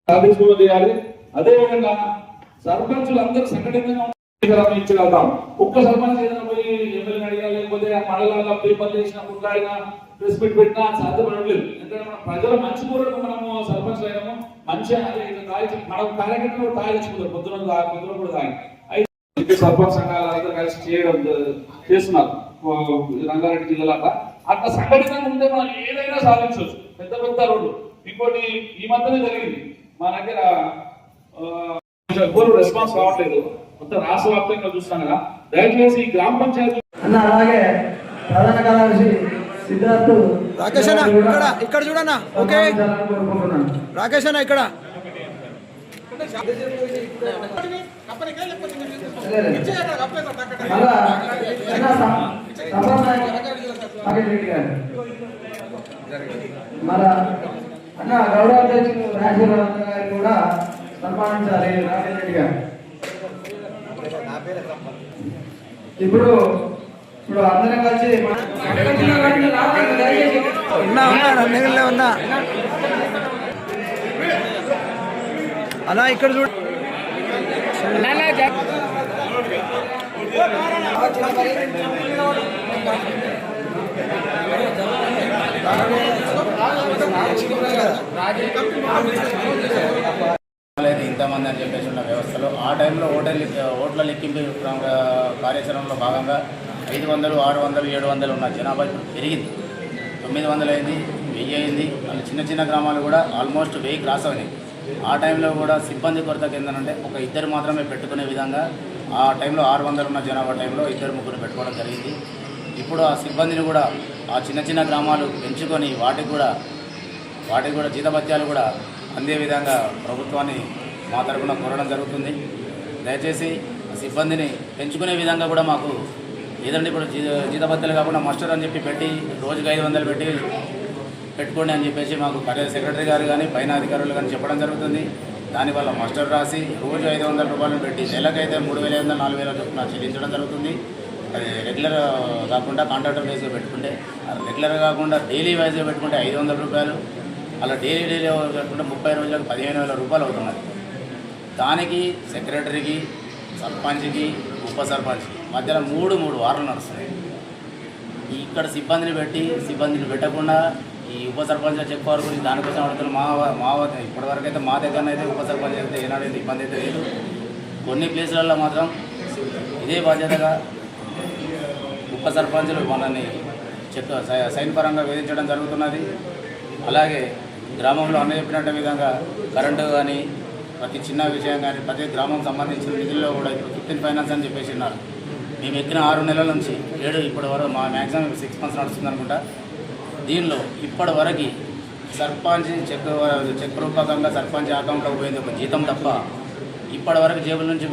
సాధించుకోవాలి. అదేవిధంగా సర్పంచులు అందరూ సంఘటితంగా ఇచ్చగలుగుతాం. ఒక్క సర్పంచ్ ఏదైనా పోయి ఎమ్మెల్యేని అడిగాలి, లేకపోతే మండలంలో పేపర్లు చేసినప్పుడు ప్రెస్ మీట్ పెట్టినా సాధ్యపడలేదు. ఎందుకంటే మనం ప్రజల మంచి కోరడం మనము సర్పంచ్ అయినాము. మంచిగా మనం కార్యకర్తలు తాగించుకుంటారు, పొద్దున కూడా తాగి అయితే సర్పంచ్ సంఘాలు అందరూ కలిసి చేస్తున్నారు రంగారెడ్డి జిల్లాలో. అట్లా సంఘటితంగా ఉంటే మనం ఏదైనా సాధించవచ్చు. పెద్ద పెద్ద రోడ్లు. ఇంకోటి ఈ మధ్యనే జరిగింది మా దగ్గర రెస్పాన్స్ కావట్లేదు. మొత్తం రాష్ట్ర వ్యాప్తంగా చూస్తానుగా. దయచేసి ఈ గ్రామ పంచాయతీ అలాగే ప్రధాన కార్యదర్శి సిద్ధార్థ్ రాకేష్ అన్న ఇక్కడ చూడన్నా. ఓకే రాకేష్ అన్న ఇక్కడ మన అన్న గౌరవ అధ్యక్షులు రాజేశ్వరరావు గారు కూడా సన్మానించాలి. రాజేష్ రెడ్డి గారు ఇప్పుడు అందరం కలిసి ఉన్నా అలా ఇక్కడ చూడు. ఇంతమంది అని చెప్పేసి ఉన్న వ్యవస్థలో ఆ టైంలో ఓట్ల లెక్కింపు కార్యాచరణలో భాగంగా 500, 600, 700 ఉన్న జనాభా పెరిగింది. 900 అయింది, 1000 అయింది. అలా చిన్న చిన్న గ్రామాలు కూడా ఆల్మోస్ట్ 1000 క్రాస్ అయినాయి. ఆ టైంలో కూడా సిబ్బంది కొరత ఏంటంటే ఒక ఇద్దరు మాత్రమే పెట్టుకునే విధంగా ఆ టైంలో 600 ఉన్న జనాభా టైంలో 2-3 పెట్టుకోవడం జరిగింది. ఇప్పుడు ఆ సిబ్బందిని కూడా ఆ చిన్న చిన్న గ్రామాలు పెంచుకొని వాటికి కూడా జీతభత్యాలు కూడా అందే విధంగా ప్రభుత్వాన్ని మా తరఫున కోరడం జరుగుతుంది. దయచేసి సిబ్బందిని పెంచుకునే విధంగా కూడా మాకు ఏదంటే ఇప్పుడు జీతభత్యాలు కాకుండా మాస్టర్ అని చెప్పి పెట్టి రోజుకి 500 పెట్టుకోండి అని చెప్పేసి మాకు సెక్రటరీ గారు కానీ పైన అధికారులు కానీ చెప్పడం జరుగుతుంది. దానివల్ల మాస్టర్ రాసి రోజు 500 రూపాయలు పెట్టి నెలకైతే 3500, 4000 చొప్పున చెల్లించడం జరుగుతుంది. అది రెగ్యులర్ కాకుండా కాంట్రాక్టర్ బేస్గా పెట్టుకుంటే, రెగ్యులర్ కాకుండా డైలీ వైజ్గా పెట్టుకుంటే 500 రూపాయలు, అలా డైలీ పెట్టుకుంటే 30 రోజులకు 15,000 రూపాయలు అవుతున్నది. దానికి సెక్రటరీకి, సర్పంచ్కి, ఉప సర్పంచ్కి మధ్యలో 3 వారాలు నడుస్తున్నాయి. ఇక్కడ సిబ్బందిని పెట్టకుండా ఈ ఉప సర్పంచ్ చెక్ పవర్ గురించి దానికోసం అడుగుతున్న మా ఇప్పటివరకు అయితే మా దగ్గర అయితే ఉప సర్పంచ్ అయితే ఏనాడైతే ఇబ్బంది అయితే లేదు. కొన్ని ప్లేసులలో మాత్రం ఇదే బాధ్యతగా ఉప సర్పంచులు మనల్ని సైన్ పరంగా వేధించడం జరుగుతున్నది. అలాగే గ్రామంలో అన్న చెప్పినట్టు విధంగా కరెంటు కానీ ప్రతి చిన్న విషయం కానీ ప్రతి గ్రామం సంబంధించిన నిధుల్లో కూడా ఇప్పుడు 15 ఫైనాన్స్ అని చెప్పేసి ఉన్నారు. మేము ఎక్కిన 6 నెలల నుంచి 7 ఇప్పటి వరకు మా మ్యాక్సిమం 6 months నడుస్తుంది అనుకుంటా. దీనిలో ఇప్పటి వరకు సర్పంచ్ చెక్ రూపకంగా సర్పంచ్ అకౌంట్లోకి పోయింది ఒక జీతం తప్ప ఇప్పటి వరకు జేబుల నుంచి